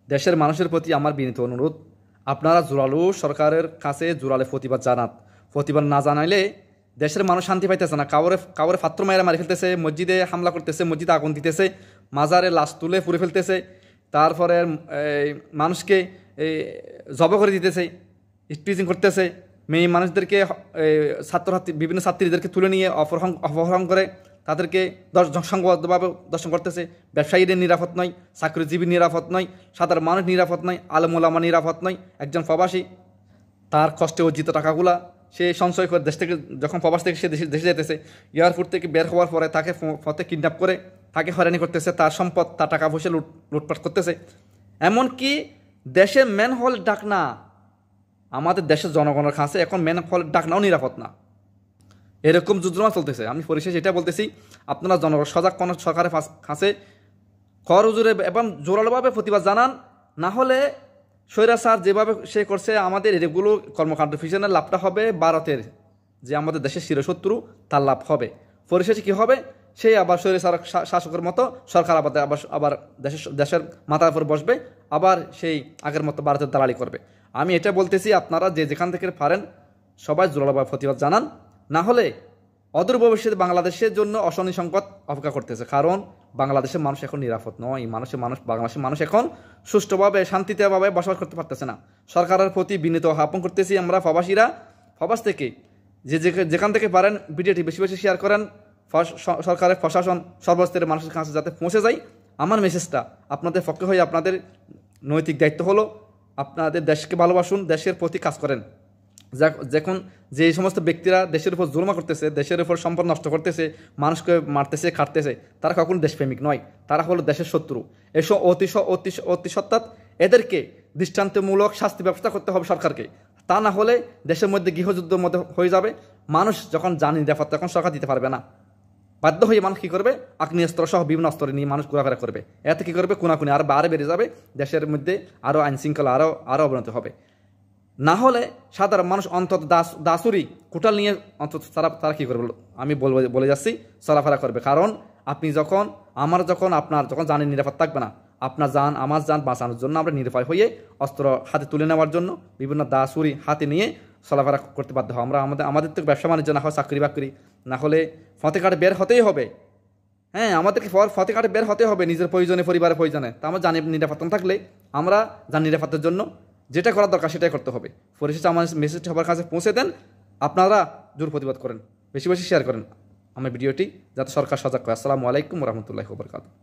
দেশের মানুষের প্রতি আমার বিনীত অনুরোধ, আপনারা জোরালো সরকারের কাছে জোরালো প্রতিবাদ জানান। প্রতিবাদ না জানাইলে দেশের মানুষ শান্তি পাইতেছে না। কাউরে কাউরে ফাত্র মায়েরা মারি ফেলতেছে, মসজিদে হামলা করতেছে, মসজিদে আগুন দিতেছে, মাজারে লাশ তুলে পুড়ে ফেলতেছে, তারপরে মানুষকে জব করে দিতেছে, স্টিচিং করতেছে, মেয়ে মানুষদেরকে ছাত্রছাত্রী বিভিন্ন ছাত্রীদেরকে তুলে নিয়ে অপহরণ করে তাদেরকে সংঘবদ্ধভাবে দর্শন করতেছে। ব্যবসায়ীদের নিরাপদ নয়, চাকরিজীবী নিরাপদ নয়, সাধারণ মানুষ নিরাপদ নয়, আলেম ওলামা নিরাপদ নয়। একজন প্রবাসী তার কষ্টে অর্জিত টাকাগুলা সে সঞ্চয় করে দেশ থেকে যখন প্রবাস থেকে সে দেশে যেতেছে, এয়ারপোর্ট থেকে বের হওয়ার পরে তাকে পথে কিডন্যাপ করে তাকে হয়রানি করতেছে, তার সম্পদ তার টাকা পয়সা লুটপাট করতেছে। এমনকি দেশের ম্যান হল ডাক না, আমাদের দেশের জনগণের কাছে এখন ম্যান হল ডাক নাও নিরাপদ না। এরকম যুদ্ধমা চলতেছে। আমি পরিশেষে এটা বলতেছি, আপনারা জনগণ সজাগ কোন সরকারের কাছে কর উজুরে এবং জোরালোভাবে প্রতিবাদ জানান। না হলে স্বৈরাচার যেভাবে সে করছে, আমাদের এগুলো কর্মকাণ্ড পিছনে লাভটা হবে ভারতের, যে আমাদের দেশের চিরশত্রু, তার লাভ হবে। পরিশেষে কী হবে, সেই আবার স্বৈরাচার শাসকের মতো সরকার আবার দেশের মাথার উপর বসবে, আবার সেই আগের মতো ভারতের দালালি করবে। আমি এটা বলতেছি, আপনারা যে যেখান থেকে পারেন সবাই জোরালোভাবে প্রতিবাদ জানান। না হলে অদূর ভবিষ্যতে বাংলাদেশের জন্য অশনি সংকট অপেক্ষা করতেছে। কারণ বাংলাদেশের মানুষ এখন নিরাপদ নয়। বাংলাদেশের মানুষ এখন সুষ্ঠুভাবে শান্তিতেভাবে বসবাস করতে পারতেছে না। সরকারের প্রতি বিনীত আহ্বান করতেছি, আমরা প্রবাসীরা প্রবাস থেকে যেখান থেকে পারেন ভিডিওটি বেশি বেশি শেয়ার করেন। সরকারের প্রশাসন সর্বস্তরের মানুষের কাছে যাতে পৌঁছে যায়। আমার মেসেজটা আপনাদের পক্ষে হয়ে, আপনাদের নৈতিক দায়িত্ব হলো আপনাদের দেশকে ভালোবাসুন, দেশের প্রতি কাজ করেন। যখন যে সমস্ত ব্যক্তিরা দেশের উপর জুলুম করতেছে, দেশের উপর সম্পদ নষ্ট করতেছে, মানুষকে মারতেছে, খাটতেছে, তারা কখনো দেশপ্রেমিক নয়, তারা হলো দেশের শত্রু। এসব অতি সত্ত্বাৎ এদেরকে দৃষ্টান্তমূলক শাস্তি ব্যবস্থা করতে হবে সরকারকে। তা না হলে দেশের মধ্যে গৃহযুদ্ধের মধ্যে হয়ে যাবে। মানুষ যখন জানি নিরাপদ, তখন সরকার দিতে পারবে না। বাধ্য হয়ে মানুষ কী করবে, আগ্নেয়াস্ত্র সহ বিভিন্ন অস্ত্র নিয়ে মানুষ ঘোরাফেরা করবে। এতে কী করবে, কোনাকুনি আরও বেড়ে যাবে, দেশের মধ্যে আরও আইন শৃঙ্খলা আরও অবনতি হবে। না হলে সাধারণ মানুষ অন্তত দাসুরি কোটাল নিয়ে অন্তত তারা কী করবে, আমি বলে যাচ্ছি, চলাফেরা করবে। কারণ আপনি যখন আপনার যখন জানের নিরাপদ থাকবে না, আপনার আমার জান বাঁচানোর জন্য আমরা নিরাপদ হয়ে অস্ত্র হাতে তুলে নেওয়ার জন্য বিভিন্ন দাসুরি হাতে নিয়ে চলাফেরা করতে বাধ্য হয়। আমাদের তো ব্যবসা বাণিজ্য না হয়, চাকরি বাকরি না হলে ফতে কাটে বের হতেই হবে। হ্যাঁ, আমাদেরকে ফতে কাটে বের হতে হবে নিজের প্রয়োজনে, পরিবারের প্রয়োজনে। তা আমরা জানি নিরাপত্তা থাকলে আমরা জান নিরাপত্তার জন্য যেটা করার দরকার সেটাই করতে হবে। পরিশেষে আমার মেসেজটি সবার কাছে পৌঁছে দেন, আপনারা জোর প্রতিবাদ করেন, বেশি বেশি শেয়ার করেন আমার ভিডিওটি, যাতে সরকার সজাগ হয়। আসসালামু আলাইকুম ওয়া রাহমাতুল্লাহি ওয়া বারাকাতুহু।